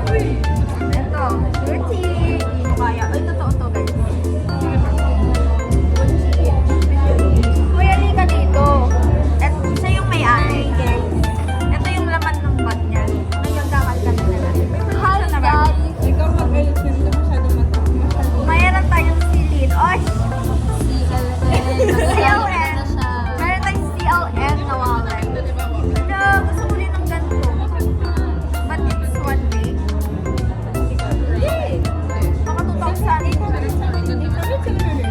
shade. Ito, Gucci. Hindi mo kaya. Ay, totoo to guys. Gucci. Uy, halika dito. At siya yung may-ari. Ito yung laman ng bag niya. Ngayon, kakalkan na natin. Hi, guys! Ikaw mag-ayos na ito. Mayroon tayong silid. Oy! CLN. CLN. Mayroon tayong CLN na wallet. Hello, gusto ko rin ng ganito. But it's one day. Yay! Mga 2,000.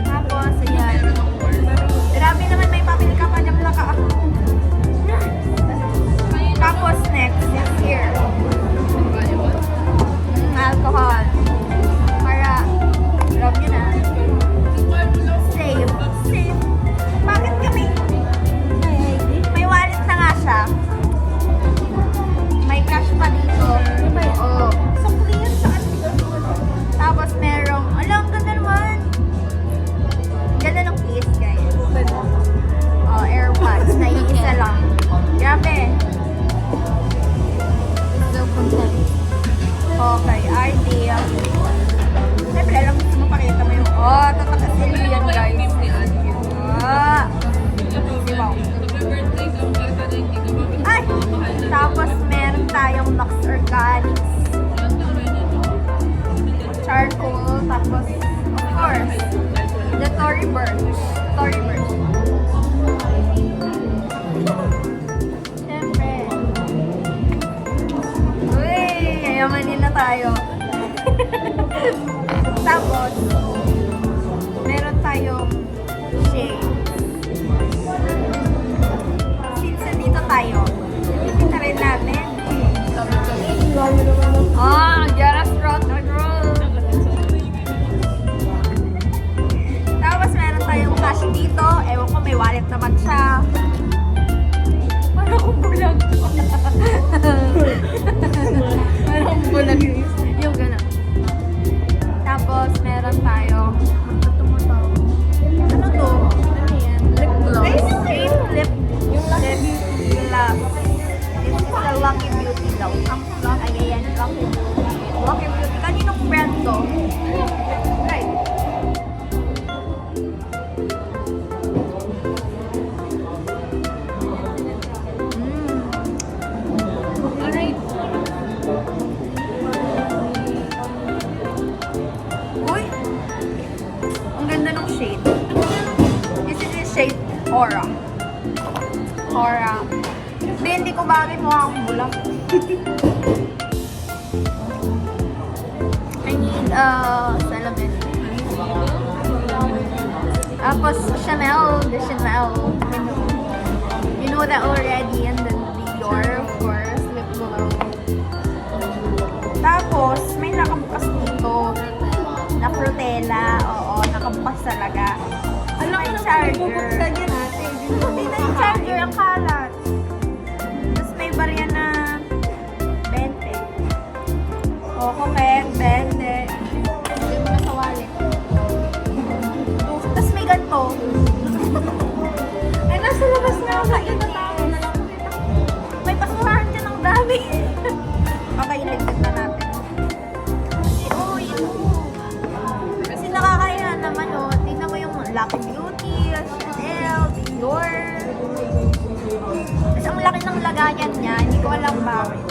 Tapos, ayan. Grabe naman, may pamili ka pa dyan laka. Tapos, next is here. Alcohol. Para, alam nyo na. Save. Save. Bakit kami? May wallet na nga siya. May cash pa dito. Oo. So, clear saan? Tapos, merong, alam, ganda naman. Ganda ng case, guys. Oh, AirPods. Naiisa lang. Grabe. So content. Okay, idea. Siyempre, alam mo, mapakita mo yung, tatakasin yan, guys. Ah. Wow. Ay! Tapos, meron tayong Lux Organics. Charcoal. Tapos, of course, the Tory Burch. Tory Burch. Siyempre. Uy! Yayamanin na tayo. Tapos, meron tayong shade. Since nandito tayo, kita rin natin. Jaras rock and roll. Tapos, meron tayong cash dito. Ewan ko, may wallet naman siya. Parang akong bulag. Parang akong bulag. Yung gano'n. Tapos, meron tayong ano to? Ano yan? Lip gloss. Straight lip. Yung lip gloss. This is a Lucky Beauty daw. Ay, ayan. Lucky Beauty. Lucky Beauty. Kaninong brand to? Right. Uy! Ang ganda ng shade. This is the shade Aura. Aura. Hindi ko bagay mukha akong bulang. I need salamin. Tapos Chanel, the Chanel. You know that already. And then the Dior, of course, lip gloss. Tapos, may nakabukas dito na frutella. Oo, nakabukas talaga. May charger. Hindi na yung charger, ang kalat. Tapos may barya na 20. O, kumet, 20. Hindi mo na sa wallet. Tapos may ganito. Ay, nasa labas na ako. Ito tao na lang. May basurahan dyan ng dami. Okay, iligtad na natin. Kasi, yun. Kasi nakakaya naman, tingnan mo yung Lucky Beauty, Chanel, Dior. Kasi ang laki ng lagayan niya, hindi ko alam bakit.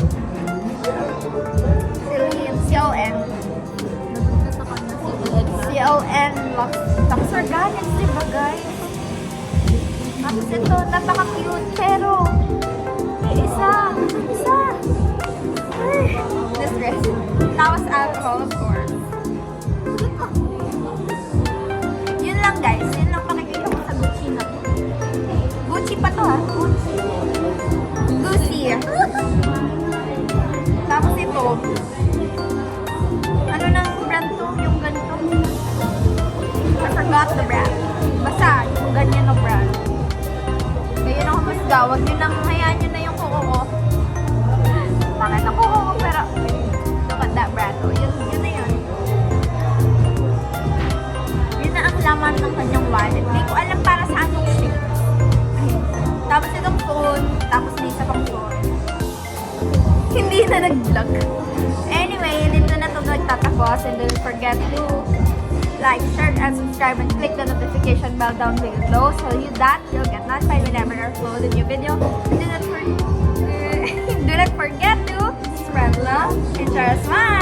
CLN. CLN Lux Organics, diba guys? Tapos ito, napaka-cute, pero isa. This dress. Tapos alcohol, of course. Yun lang guys, yun lang makikita ko sa Gucci na to. Gucci pa to Gucci. Tapos ito, ano nang brand to? Yung ganito? I forgot the brand. Basta, yung ganyan na brand. Kaya ako mas gawag. Yun lang, hayaan nyo na yung kuko ko. Bakit ako kuko? Pero, look at that brand. Yun na yun. Yun na ang laman ng kanyang wallet. Hindi ko alam para saan yung shape. Tapos itong phone. Tapos may isa pang phone. Hindi na nag-vlog. Anyway, us and don't forget to like, share, and subscribe and click the notification bell down below so that you'll get notified whenever I upload a new video. Do not forget to spread love and share a smile.